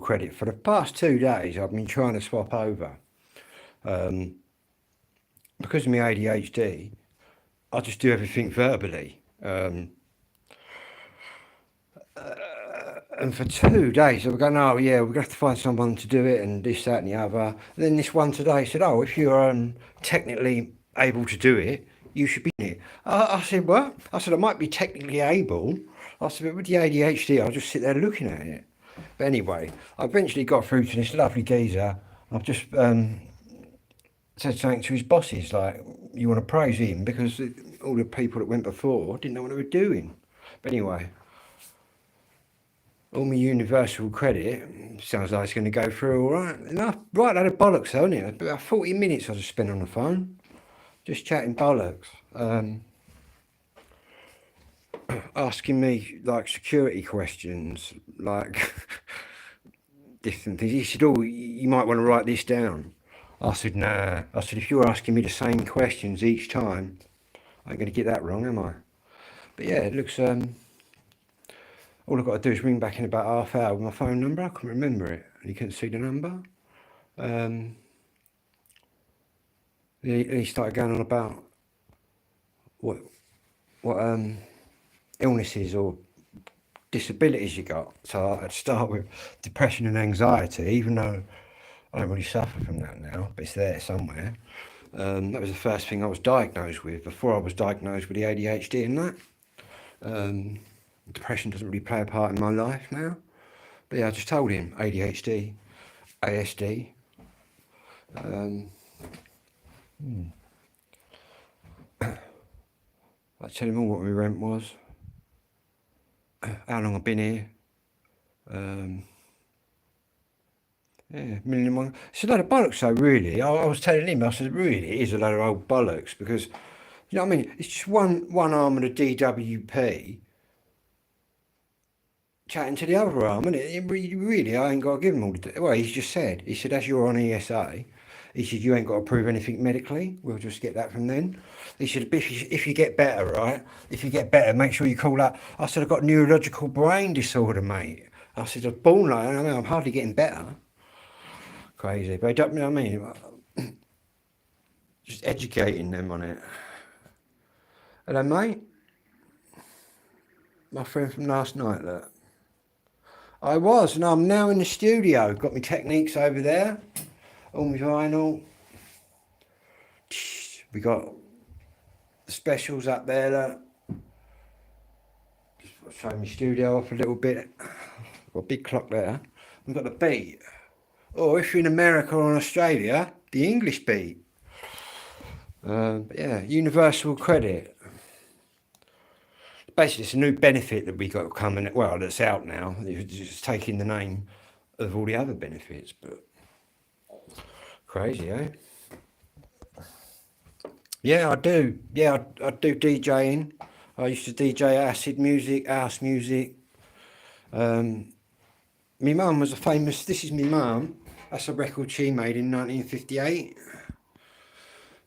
credit. For the past 2 days, I've been trying to swap over. Because of my ADHD, I just do everything verbally. And for 2 days, I was going, oh yeah, we're going to have to find someone to do it and this, that and the other. And then this one today said, oh, if you're technically able to do it, you should be in it. I said, what? I said, I might be technically able. I said, but with the ADHD, I'll just sit there looking at it. But anyway, I eventually got through to this lovely geezer. I've just said something to his bosses, like, you want to praise him because all the people that went before didn't know what they were doing. But anyway, all my universal credit sounds like it's going to go through all right. Enough, right load of bollocks, though, isn't it? About 40 minutes I just spent on the phone, just chatting bollocks. Asking me, like, security questions, like, different things. He said, oh, you might want to write this down. I said, nah. I said, if you're asking me the same questions each time, I ain't going to get that wrong, am I? But yeah, it looks... all I've got to do is ring back in about half hour with my phone number. I couldn't remember it. You couldn't see the number. He started going on about what illnesses or disabilities you got. So I'd start with depression and anxiety, even though I don't really suffer from that now, but it's there somewhere. That was the first thing I was diagnosed with before I was diagnosed with the ADHD and that. Depression doesn't really play a part in my life now. But yeah, I just told him ADHD, ASD. I tell him all what my rent was, how long I've been here. Yeah, minimum one. It's a load of bollocks though, really. I was telling him, I said, really, it is a load of old bollocks because, you know what I mean? It's just one arm of the DWP chatting to the other arm, and really, I ain't got to give him all the... Well, he's just said, he said, as you're on ESA, he said, you ain't got to prove anything medically. We'll just get that from then. He said, if you get better, right? If you get better, make sure you call up. I said, I've got neurological brain disorder, mate. I said, I was born like that. I mean, I'm hardly getting better. Crazy. But you know what I mean? Just educating them on it. Hello, mate. My friend from last night, look. I was, and I'm now in the studio. Got my techniques over there. All my vinyl. We got the specials up there, look. Just show my studio off a little bit. Got a big clock there. We've got the beat. Or if you're in America or Australia, the English beat. But yeah, universal credit. Basically, it's a new benefit that we got coming, well, that's out now. It's just taking the name of all the other benefits, but crazy, eh? Yeah, I do. Yeah, I do DJing. I used to DJ acid music, house music. My mum was a famous, this is my mum. That's a record she made in 1958.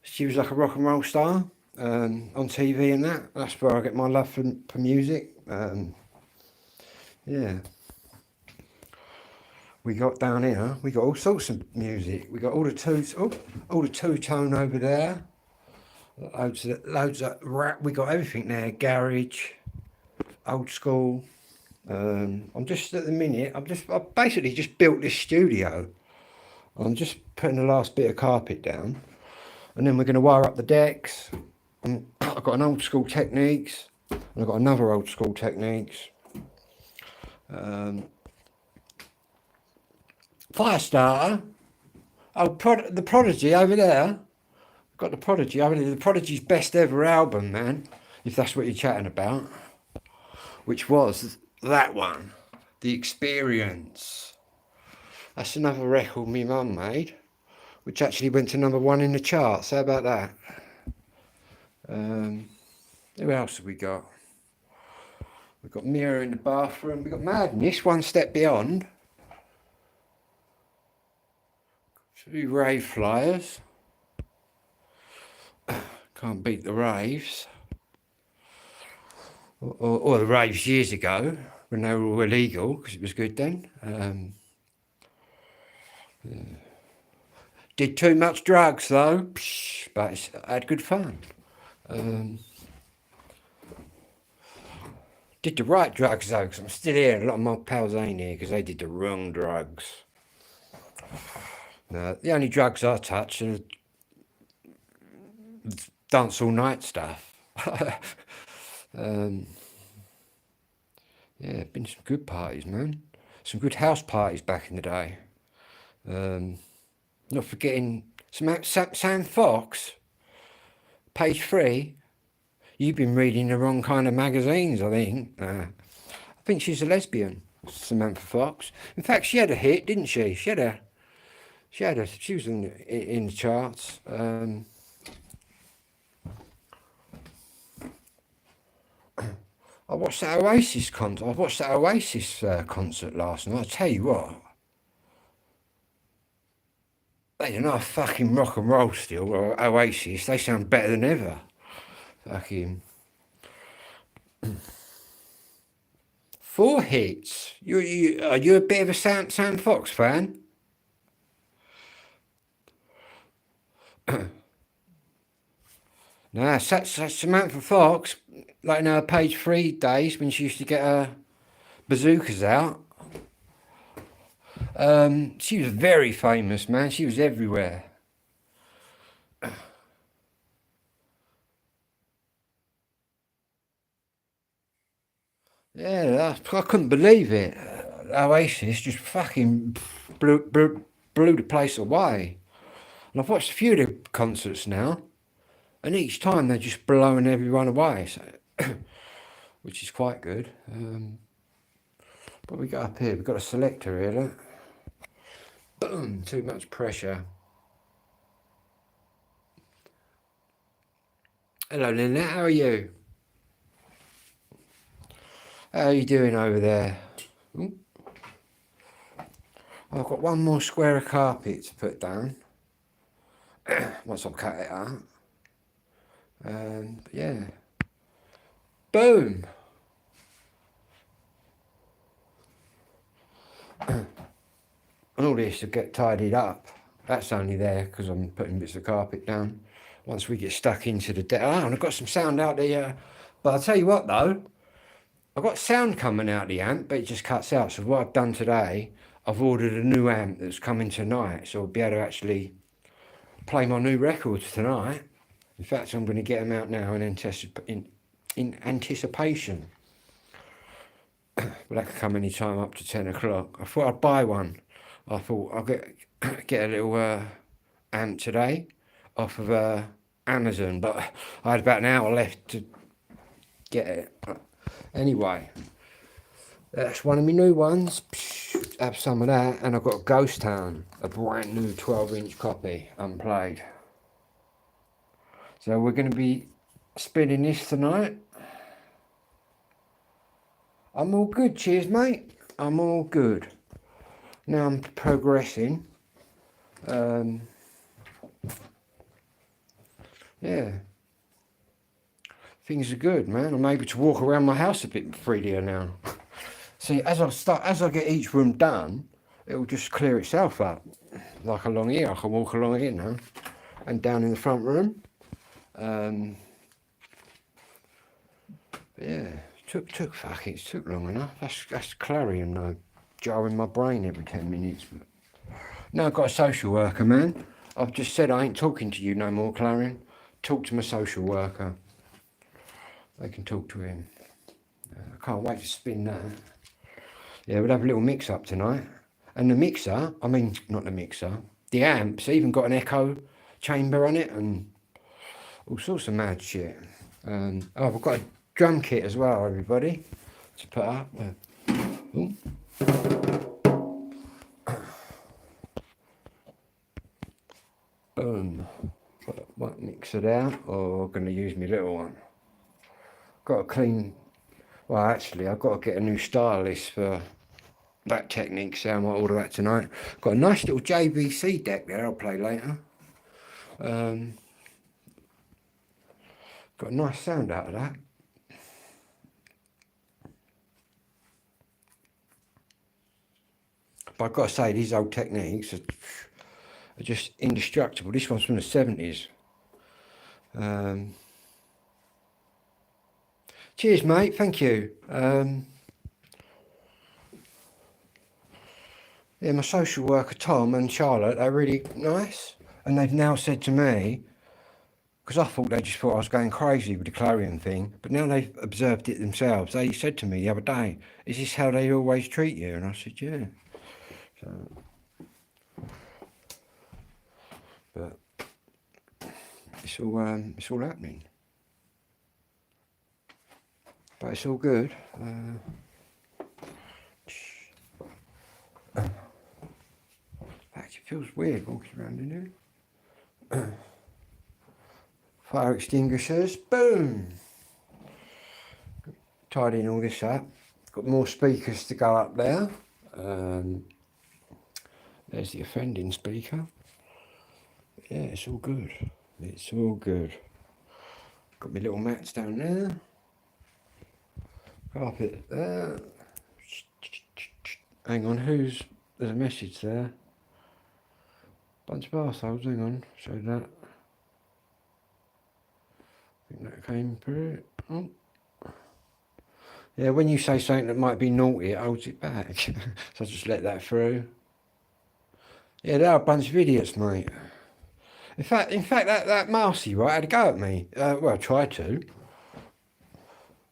She was like a rock and roll star. On TV and that. That's where I get my love for music. Yeah. We got down here, we got all sorts of music. We got all the two-tone over there. Loads of rap. We got everything there. Garage, old school. I'm just at the minute. I basically just built this studio. I'm just putting the last bit of carpet down, and then we're going to wire up the decks. I've got an old school Techniques, and I've got another old school Techniques. Fire starter. Oh, the Prodigy over there. I've got the Prodigy over there. The Prodigy's best ever album, man, if that's what you're chatting about. Which was that one, The Experience. That's another record my mum made, which actually went to #1 in the charts. How about that? Who else have we got? We've got Mirror in the Bathroom. We've got Madness, One Step Beyond. 2 Rave Flyers. Can't beat the raves. Or the raves years ago, when they were all illegal, because it was good then. Did too much drugs though, but I had good fun. Did the right drugs though, because I'm still here. A lot of my pals ain't here because they did the wrong drugs. No, the only drugs I touch are dance all night stuff. Yeah, been some good parties, man. Some good house parties back in the day. Not forgetting Sam Fox, page 3. You've been reading the wrong kind of magazines, I think. I think she's a lesbian, Samantha Fox. In fact, she had a hit, didn't she? She was in the charts. I watched that Oasis concert last night. I tell you what, they don't know fucking rock and roll still. Or Oasis, they sound better than ever. Fucking 4 hits. Are you a bit of a Sam Fox fan? No, Samantha Fox, like in her page 3 days when she used to get her bazookas out. She was very famous, man. She was everywhere. Yeah, I couldn't believe it. Oasis just fucking blew the place away. And I've watched a few of the concerts now, and each time they're just blowing everyone away, so which is quite good. What we got up here? We've got a selector here, look. Boom, too much pressure. Hello, Lynette, how are you? How are you doing over there? Ooh. I've got one more square of carpet to put down once I've cut it out. Yeah. Boom. And all this to get tidied up. That's only there because I'm putting bits of carpet down. Once we get stuck into the deck. Oh, and I've got some sound out there. But I'll tell you what though, I've got sound coming out the amp, but it just cuts out. So what I've done today, I've ordered a new amp that's coming tonight. So I'll be able to actually play my new records tonight. In fact, I'm going to get them out now in anticipation. But that could come any time up to 10 o'clock. I thought I'd buy one. I thought I'll get a little amp today off of Amazon, but I had about an hour left to get it. Anyway, that's one of my new ones. Have some of that, and I've got Ghost Town, a brand new 12-inch copy, unplayed. So we're going to be spinning this tonight. I'm all good, cheers mate. I'm all good. Now I'm progressing. Yeah. Things are good, man. I'm able to walk around my house a bit freelier now. See, as I get each room done, it'll just clear itself up. Like along here, I can walk along here now. And down in the front room. Yeah, it took long enough. That's clarion though, jarring my brain every 10 minutes. Now I've got a social worker, man. I've just said I ain't talking to you no more, Clarion. Talk to my social worker. They can talk to him. I can't wait to spin that. Yeah, we'll have a little mix up tonight. And the mixer, I mean, not the mixer, the amp's even got an echo chamber on it and all sorts of mad shit. Oh, we've got a drum kit as well, everybody, to put up. Ooh. Boom. Might mix it out, or I'm going to use my little one. Got to clean. Well, actually, I've got to get a new stylus for that technique, so I might order that tonight. Got a nice little JVC deck there, I'll play later. Got a nice sound out of that. But I've got to say, these old techniques, are just indestructible. This one's from the 70s. Cheers, mate. Thank you. Yeah, my social worker, Tom and Charlotte, they're really nice. And they've now said to me, because I thought they just thought I was going crazy with the Clarion thing, but now they've observed it themselves. They said to me the other day, is this how they always treat you? And I said, yeah. So, but it's all happening. But it's all good. Actually, it feels weird walking around in here. Fire extinguishers, boom! Tidying all this up. Got more speakers to go up there. There's the offending speaker. Yeah, it's all good. It's all good. Got my little mats down there. Carpet there. Hang on, there's a message there. Bunch of arseholes, hang on, show that. I think that came through. Oh. Yeah, when you say something that might be naughty, it holds it back. So I just let that through. Yeah, they're a bunch of idiots, mate. In fact, that Marcy, right, had a go at me. Well, I tried to.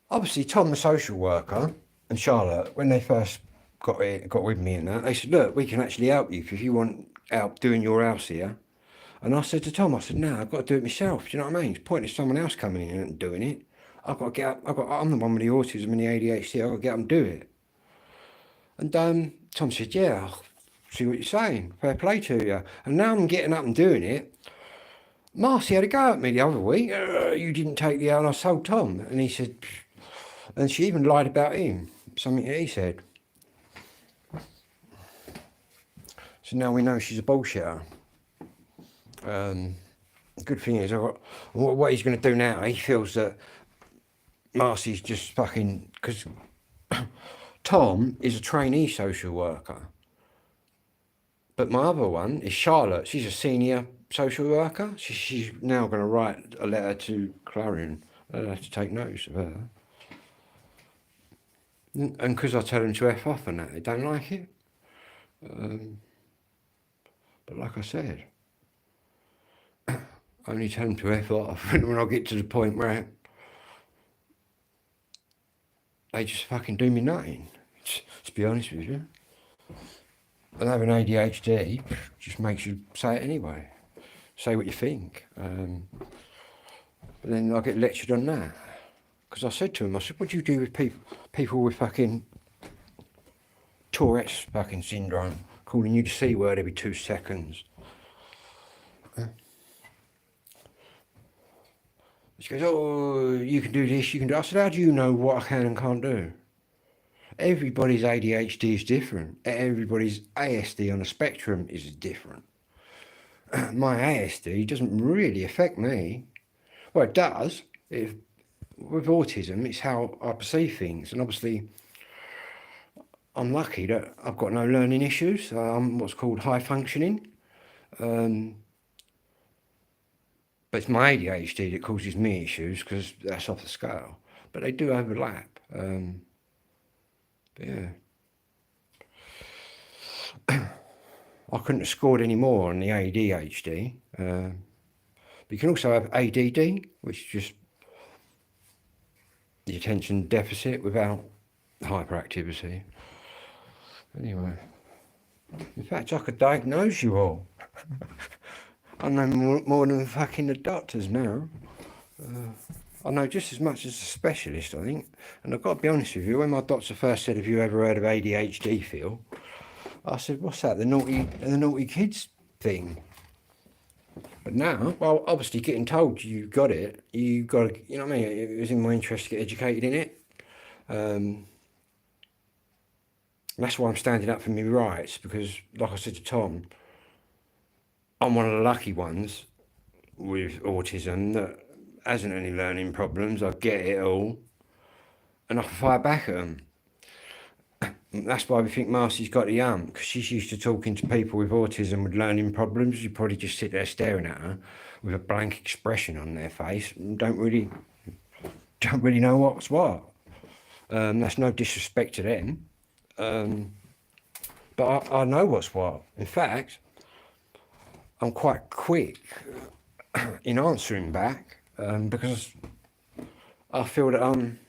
Obviously, Tom, the social worker, and Charlotte, when they first got with me and that, they said, look, we can actually help you if you want help doing your house here. And I said to Tom, I said, no, I've got to do it myself. Do you know what I mean? It's pointless someone else coming in and doing it. I've got to get up. I'm the one with the autism and the ADHD. I've got to get up and do it. And Tom said, yeah, I'll see what you're saying. Fair play to you. And now I'm getting up and doing it. Marcy had a go at me the other week. You didn't take the hour. And I told Tom. And he said, and she even lied about him. Something that he said. So now we know she's a bullshitter. Good thing is, what he's going to do now, he feels that Marcy's just fucking, because Tom is a trainee social worker, but my other one is Charlotte. She's a senior social worker. She's now going to write a letter to Clarion. They'll have to take notice of her. And because I tell them to F off and that, they don't like it. But like I said, I only tell them to F off when I get to the point where they just fucking do me nothing. To be honest with you. And having ADHD just makes you say it anyway. Say what you think. But then I get lectured on that. Because I said to him, I said, what do you do with people with fucking Tourette's fucking syndrome, calling you the C word every 2 seconds? She goes, oh, you can do this, you can do that. I said, how do you know what I can and can't do? Everybody's ADHD is different. Everybody's ASD on a spectrum is different. My ASD doesn't really affect me. Well, it does. With autism, it's how I perceive things. And obviously, I'm lucky that I've got no learning issues. I'm what's called high functioning. But it's my ADHD that causes me issues because that's off the scale. But they do overlap. But yeah. I couldn't have scored any more on the ADHD. But you can also have ADD, which is just the attention deficit without hyperactivity. Anyway. In fact, I could diagnose you all. I know more than fucking the doctors now. I know just as much as a specialist, I think. And I've got to be honest with you, when my doctor first said, have you ever heard of ADHD, Phil? I said, what's that, the naughty kids thing? But now, well, obviously getting told you got it, you got to, you know what I mean? It was in my interest to get educated in it. That's why I'm standing up for my rights, because like I said to Tom, I'm one of the lucky ones with autism that hasn't any learning problems. I get it all, and I can fight back at them. That's why we think Marcy's got the hump, because she's used to talking to people with autism with learning problems. You probably just sit there staring at her with a blank expression on their face and don't really know what's what. That's no disrespect to them, but I know what's what. In fact, I'm quite quick in answering back because I feel that I'm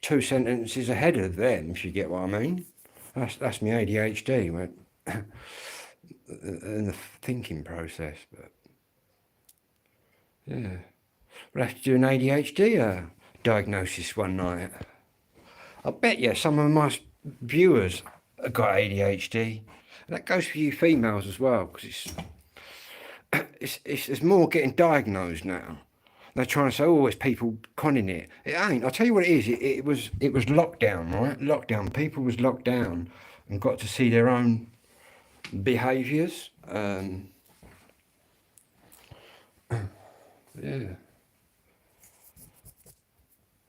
2 sentences ahead of them, if you get what I mean. That's my ADHD and the thinking process. But yeah, we'll have to do an ADHD diagnosis one night. I bet you some of my viewers have got ADHD. And that goes for you females as well, because there's more getting diagnosed now. They're trying to say, oh, it's people conning it. It ain't. I'll tell you what it is. It was lockdown, right? Lockdown. People was locked down and got to see their own behaviours. Yeah.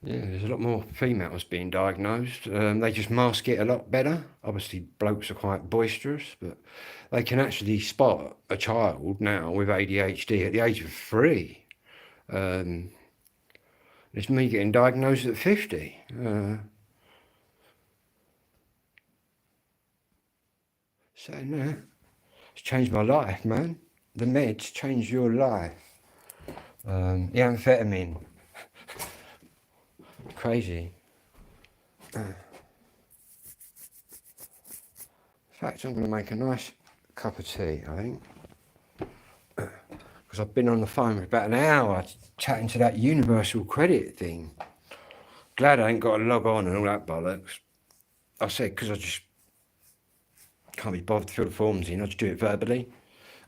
Yeah, there's a lot more females being diagnosed. They just mask it a lot better. Obviously, blokes are quite boisterous, but they can actually spot a child now with ADHD at the age of 3. It's me getting diagnosed at 50. So, no, it's changed my life, man. The meds change your life. The amphetamine. Crazy. In fact, I'm going to make a nice cup of tea, I think. Because I've been on the phone for about an hour chatting to that universal credit thing. Glad I ain't got to log on and all that bollocks. I said, because I just can't be bothered to fill the forms in, I just do it verbally.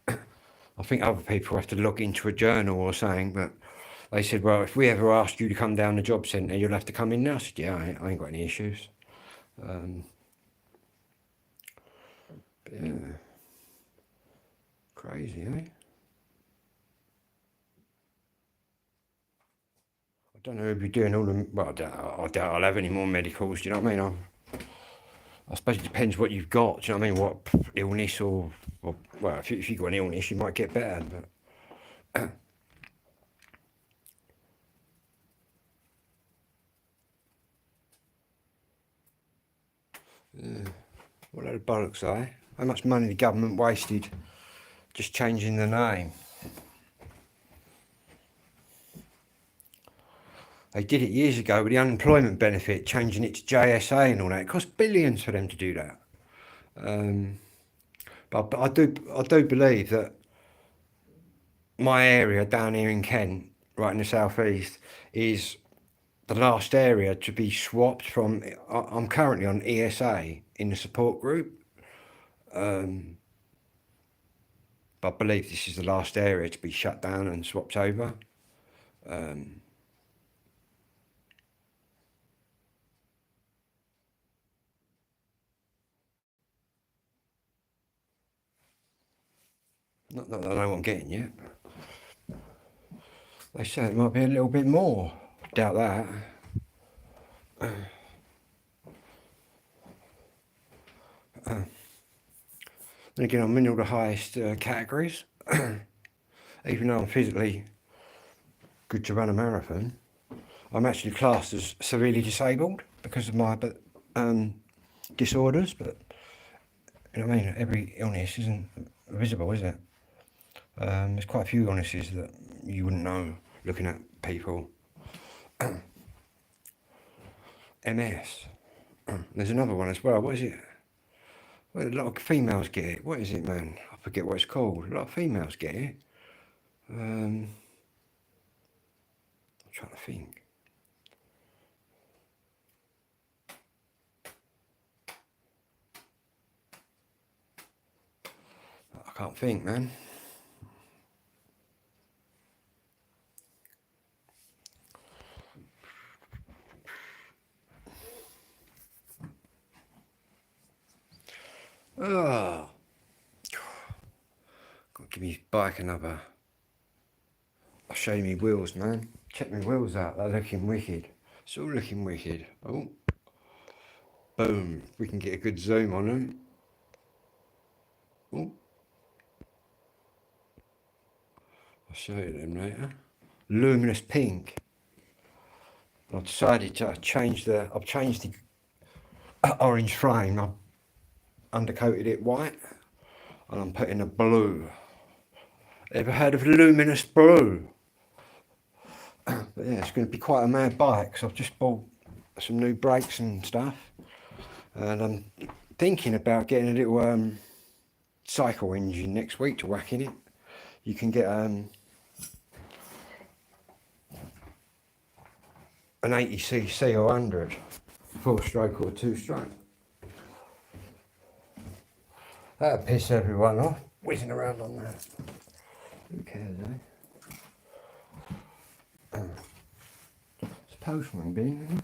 I think other people have to log into a journal or something, but they said, well, if we ever ask you to come down the job centre, you'll have to come in now. I said, yeah, I ain't got any issues. Yeah. Crazy, eh? I don't know if you're doing all the... Well, I doubt I'll have any more medicals, do you know what I mean? I suppose it depends what you've got, do you know what I mean? What illness or well, if you've got an illness, you might get better, but... Yeah. What a load of bollocks, eh? How much money the government wasted just changing the name. They did it years ago with the unemployment benefit, changing it to JSA and all that. It cost billions for them to do that. But I do believe that my area down here in Kent, right in the southeast, is the last area to be swapped from. I'm currently on ESA in the support group. But I believe this is the last area to be shut down and swapped over. Not that I know what I'm getting yet. They say it might be a little bit more. Doubt that. Then again, I'm in all the highest categories. Even though I'm physically good to run a marathon, I'm actually classed as severely disabled because of my disorders. But you know what I mean? Every illness isn't visible, is it? There's quite a few illnesses that you wouldn't know looking at people. MS. There's another one as well. What is it? Well, a lot of females get it. What is it, man? I forget what it's called. A lot of females get it. I'm trying to think. I can't think, man. Oh, got to give me bike another. I'll show you my wheels, man. Check my wheels out. They're looking wicked. It's all looking wicked. Oh, Boom. We can get a good zoom on them. Ooh. I'll show you them later. Luminous pink. I've decided to change I've changed the orange frame. I've undercoated it white and I'm putting a blue. Ever heard of luminous blue? But yeah, it's going to be quite a mad bike because I've just bought some new brakes and stuff, and I'm thinking about getting a little cycle engine next week to whack in it. You can get an 80cc or 100, 4-stroke or 2-stroke. That'll piss everyone off, whizzing around on that. Who cares, eh? It's a postman bin.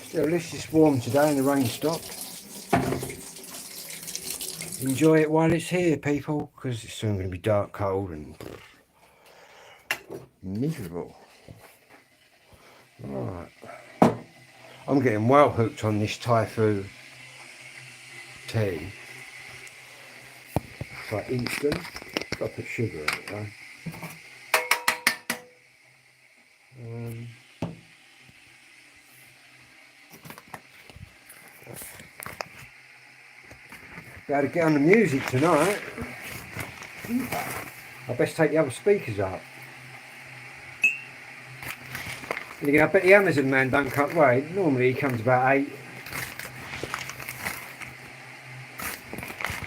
Still, at least it's warm today and the rain stopped. Enjoy it while it's here, people, because it's soon going to be dark, cold and miserable. Right. I'm getting well hooked on this Thai tea. It's like instant. Got to put sugar in it though. Gotta get on the music tonight. I best take the other speakers up. I bet the Amazon man don't cut weight. Normally he comes about 8.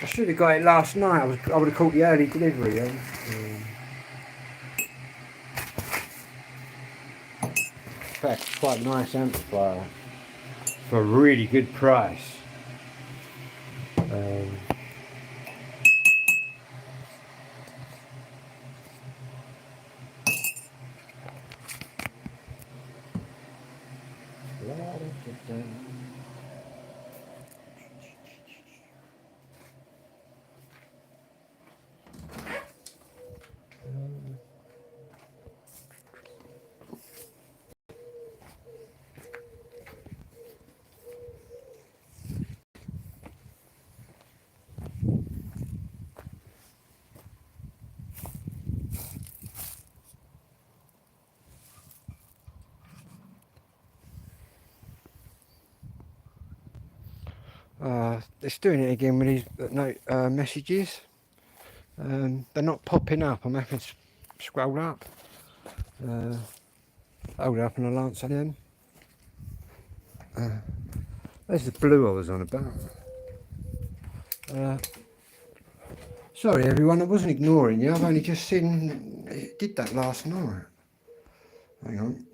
I should have got it last night. I would have caught the early delivery then. In fact, it's quite a nice amplifier for a really good price. It's doing it again with these messages. They're not popping up. I'm having to scroll up. Hold up and I'll answer them. There's the blue I was on about. Sorry everyone, I wasn't ignoring you. I've only just seen it did that last night. Hang on.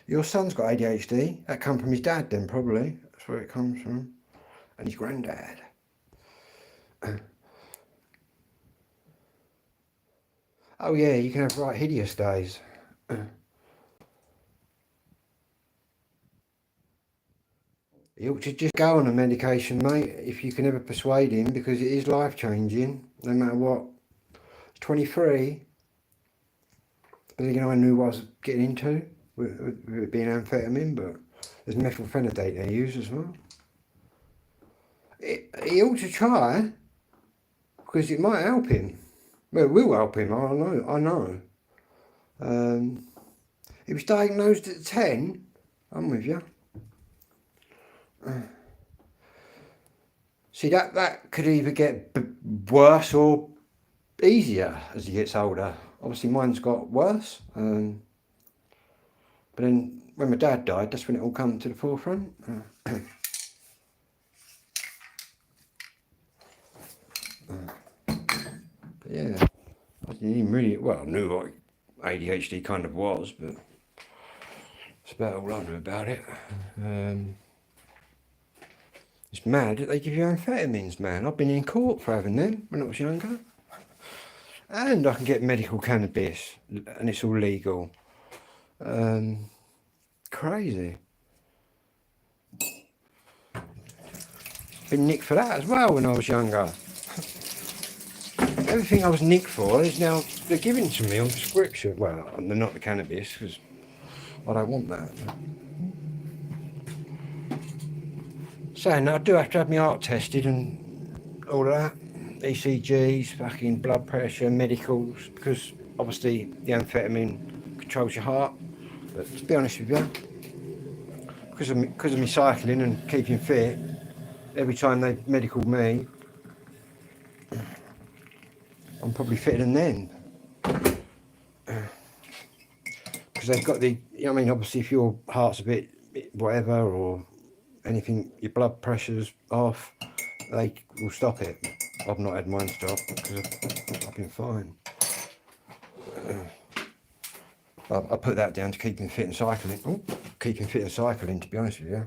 Your son's got ADHD. That come from his dad then, probably. That's where it comes from. And his granddad. Oh yeah, you can have right hideous days. He ought to just go on a medication, mate, if you can ever persuade him, because it is life-changing, no matter what. He's 23. But then I knew what I was getting into, with it being amphetamine, but there's methylphenidate they use as well. He ought to try, because it might help him. Well, it will help him, I know. He was diagnosed at 10. I'm with you. See, that could either get worse or easier as he gets older. Obviously mine's got worse. But then when my dad died, that's when it all came to the forefront. But yeah, I didn't even really, well, I knew what ADHD kind of was, but that's about all I knew about it. It's mad that they give you amphetamines, man. I've been in court for having them when I was younger. And I can get medical cannabis, and it's all legal. Crazy. Been nicked for that as well when I was younger. everything I was nicked for is now, they're giving to me on prescription. Well, they're not the cannabis, because I don't want that. Saying that, I do have to have my heart tested and all of that. ECGs, fucking blood pressure, medicals, because obviously the amphetamine controls your heart. But to be honest with you, because of me cycling and keeping fit, every time they medicaled me, I'm probably fitter than them. Because they've got the, you know what I mean, obviously if your heart's a bit whatever or anything, your blood pressure's off, they will stop it. I've not had mine stop because I've been fine. I put that down to keeping fit and cycling. Ooh, keeping fit and cycling, to be honest with you.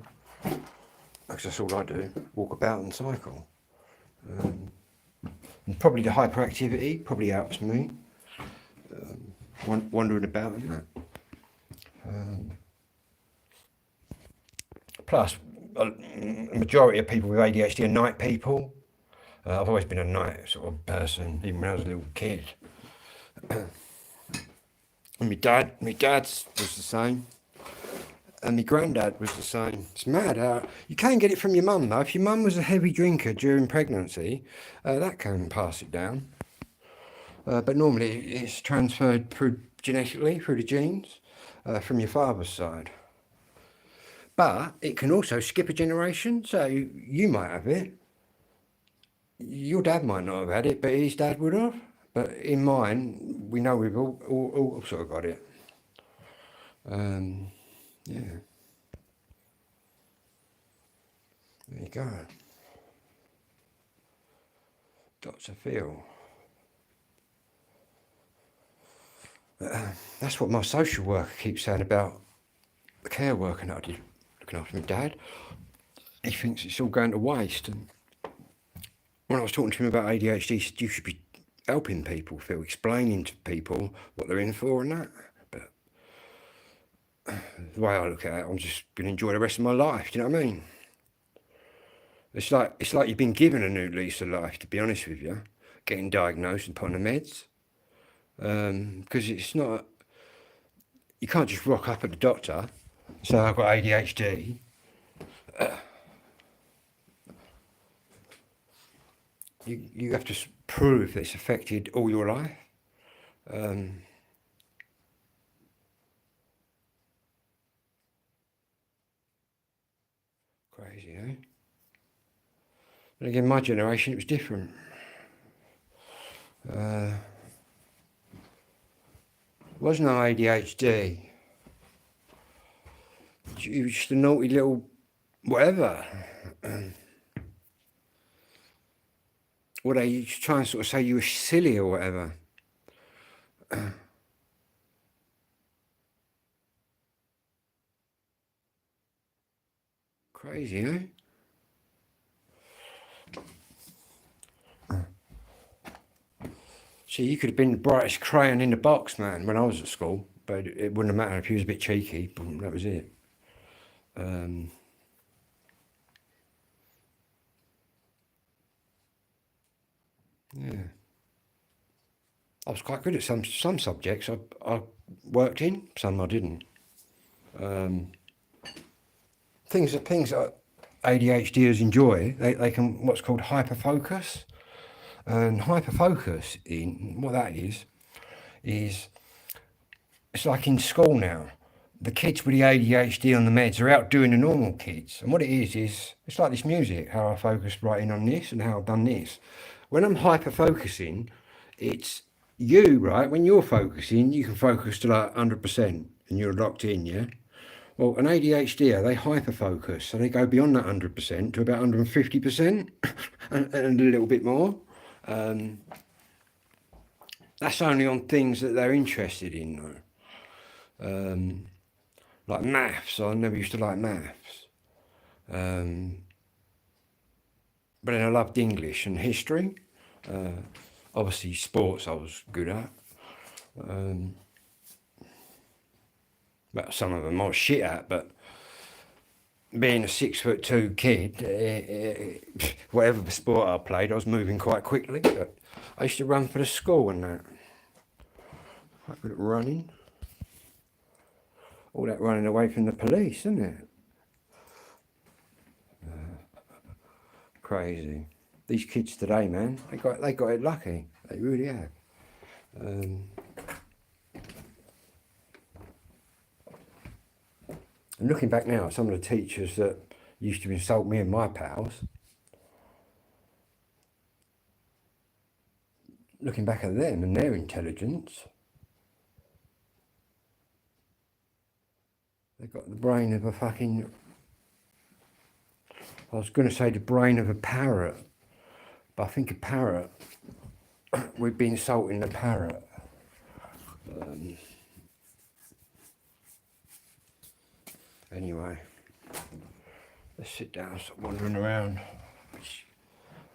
Because that's all I do, walk about and cycle. And probably the hyperactivity probably helps me. Wandering about and that. Plus, a majority of people with ADHD are night people. I've always been a night sort of person, even when I was a little kid. And my dad's was the same. And my granddad was the same. It's mad how you can get it from your mum though. If your mum was a heavy drinker during pregnancy, that can pass it down. But normally it's transferred through genetically through the genes from your father's side. But it can also skip a generation, so you might have it. Your dad might not have had it, but his dad would have. But in mine, we know we've all sort of got it. Yeah. There you go. Dr. Phil. That's what my social worker keeps saying about the care work that I did looking after my dad. He thinks it's all going to waste. And when I was talking to him about ADHD, he said, you should be helping people, Phil, explaining to people what they're in for and that. But the way I look at it, I'm just going to enjoy the rest of my life. Do you know what I mean? It's like you've been given a new lease of life, to be honest with you, getting diagnosed and put on the meds. Because it's not, you can't just rock up at the doctor, say I've got ADHD. You have to prove that it's affected all your life. Crazy, eh? But again, my generation, it was different. Was no ADHD. You were just a naughty little whatever. Or they used to try and sort of say you were silly or whatever. Crazy, eh? See, you could have been the brightest crayon in the box, man, when I was at school. But it wouldn't have mattered if you was a bit cheeky. But that was it. Yeah. I was quite good at some subjects I worked in, some I didn't. Things that ADHDers enjoy, they can what's called hyperfocus. And hyperfocus in what that is it's like in school now. The kids with the ADHD on the meds are outdoing the normal kids. And what it is it's like this music, how I focused right in on this and how I've done this. When I'm hyper-focusing, it's you, right? When you're focusing, you can focus to like 100% and you're locked in, yeah? Well, an ADHD, they hyper-focus. So they go beyond that 100% to about 150% and a little bit more. That's only on things that they're interested in, though. Like maths, I never used to like maths. But then I loved English and history. Obviously, sports I was good at. But some of them I was shit at, but being a 6'2" kid, whatever sport I played, I was moving quite quickly. But I used to run for the school and that. Quite good at running. All that running away from the police, isn't it? Crazy. These kids today, man, they got it lucky. They really have. And looking back now at some of the teachers that used to insult me and my pals, looking back at them and their intelligence, they've got the brain of a fucking... I was going to say the brain of a parrot, but I think a parrot, we'd be insulting the parrot. Anyway, let's sit down, stop wandering around.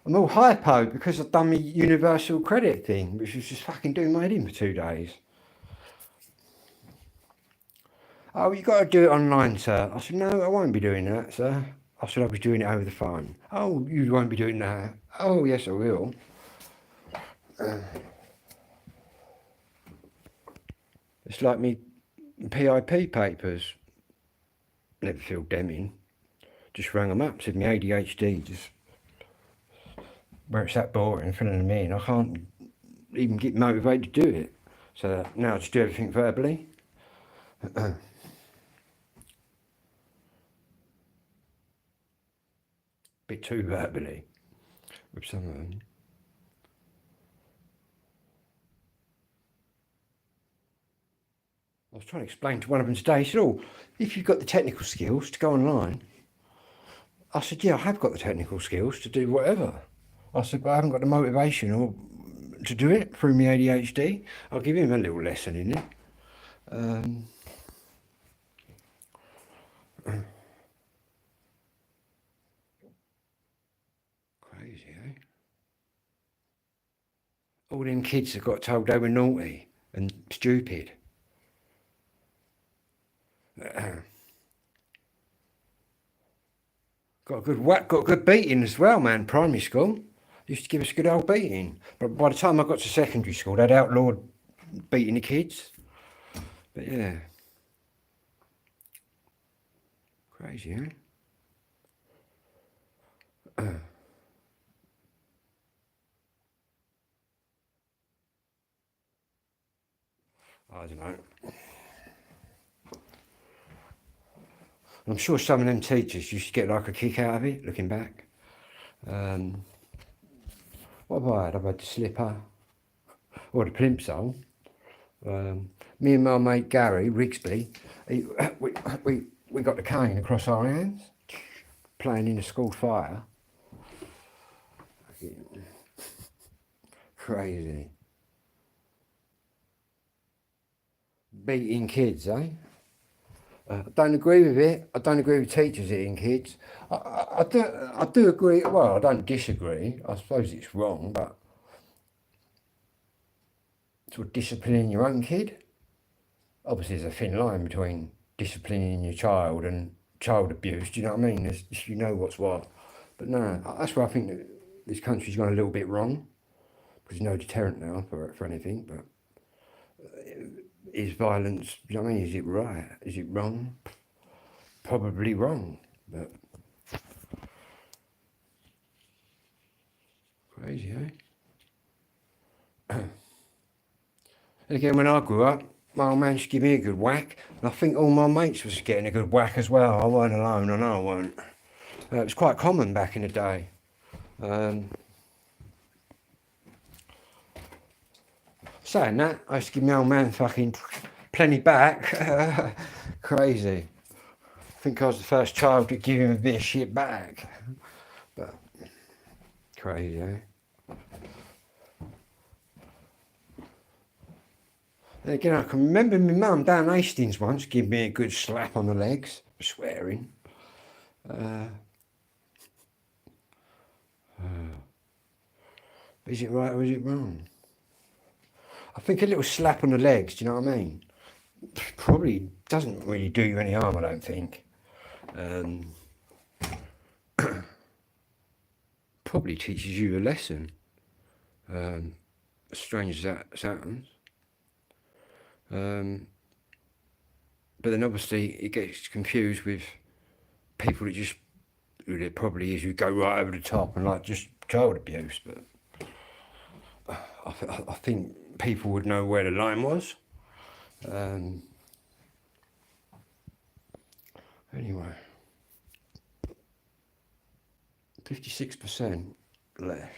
I'm all hypo because I've done my universal credit thing, which was just fucking doing my head in for 2 days. Oh, you got to do it online, sir. I said, no, I won't be doing that, sir. I said, I'll be doing it over the phone. Oh, you won't be doing that. Oh, yes, I will. It's like me PIP papers. Never filled them in. Just rang them up, said my ADHD, just where it's that boring, filling them in. I can't even get motivated to do it. So now I just do everything verbally. Bit too verbally with some of them. I was trying to explain to one of them today, he said, oh, if you've got the technical skills to go online. I said, yeah, I have got the technical skills to do whatever. I said, but I haven't got the motivation or to do it through my ADHD. I'll give him a little lesson in it. Crazy, eh? All them kids that got told they were naughty and stupid. Got a good whack, got a good beating as well, man. Primary school used to give us a good old beating, but by the time I got to secondary school, they'd outlawed beating the kids. But yeah, crazy, eh? I don't know. I'm sure some of them teachers used to get like a kick out of it, looking back. What have I had? I've had the slipper, or the plimsoll. Me and my mate Gary Rigsby, we got the cane across our hands, playing in the school fire. Crazy. Beating kids, eh? I don't agree with it. I don't agree with teachers hitting kids. I do agree. Well, I don't disagree. I suppose it's wrong, but sort of disciplining your own kid. Obviously, there's a thin line between disciplining your child and child abuse. Do you know what I mean? You know what's what. But no, that's where I think that this country's gone a little bit wrong. Because there's no deterrent now for anything. But is violence, you know what I mean? Is it right? Is it wrong? Probably wrong. But crazy, eh? And again, when I grew up, my old man used to give me a good whack. And I think all my mates was getting a good whack as well. I weren't alone, I know I weren't. It was quite common back in the day. Saying that, I used to give my old man fucking plenty back. Crazy. I think I was the first child to give him a bit of shit back. But crazy, eh? And again, I can remember my mum down Hastings once giving me a good slap on the legs for swearing. Is it right or is it wrong? I think a little slap on the legs, do you know what I mean? Probably doesn't really do you any harm, I don't think. probably teaches you a lesson. As strange as that sounds. But then obviously it gets confused with people that just, who it probably is, who go right over the top and like just child abuse. But I think people would know where the line was. Anyway, 56% left.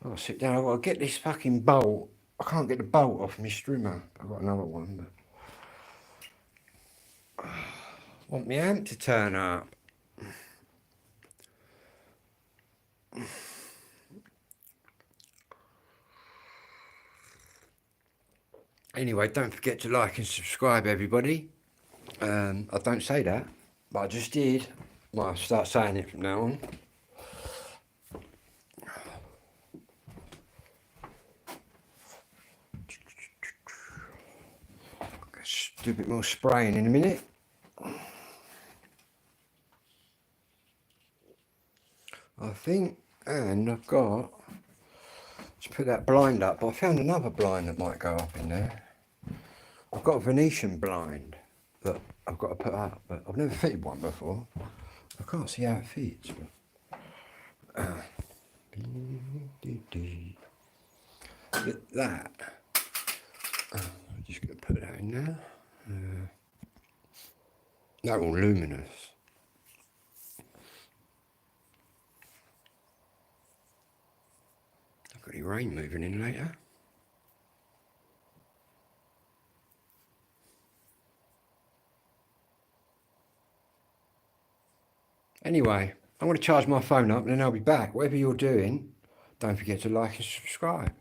I'll sit down. I've got to get this fucking bolt. I can't get the bolt off my strimmer. I've got another one, but want my amp to turn up. Anyway, don't forget to like and subscribe, everybody. I don't say that, but I just did. Well, I'll start saying it from now on. Let's do a bit more spraying in a minute. I think, and I've got to put that blind up. I found another blind that might go up in there. I've got a Venetian blind that I've got to put up, but I've never fitted one before. I can't see how it fits. But, that. I'm just going to put that in there. They're all luminous. I've got any rain moving in later. Anyway, I'm going to charge my phone up and then I'll be back. Whatever you're doing, don't forget to like and subscribe.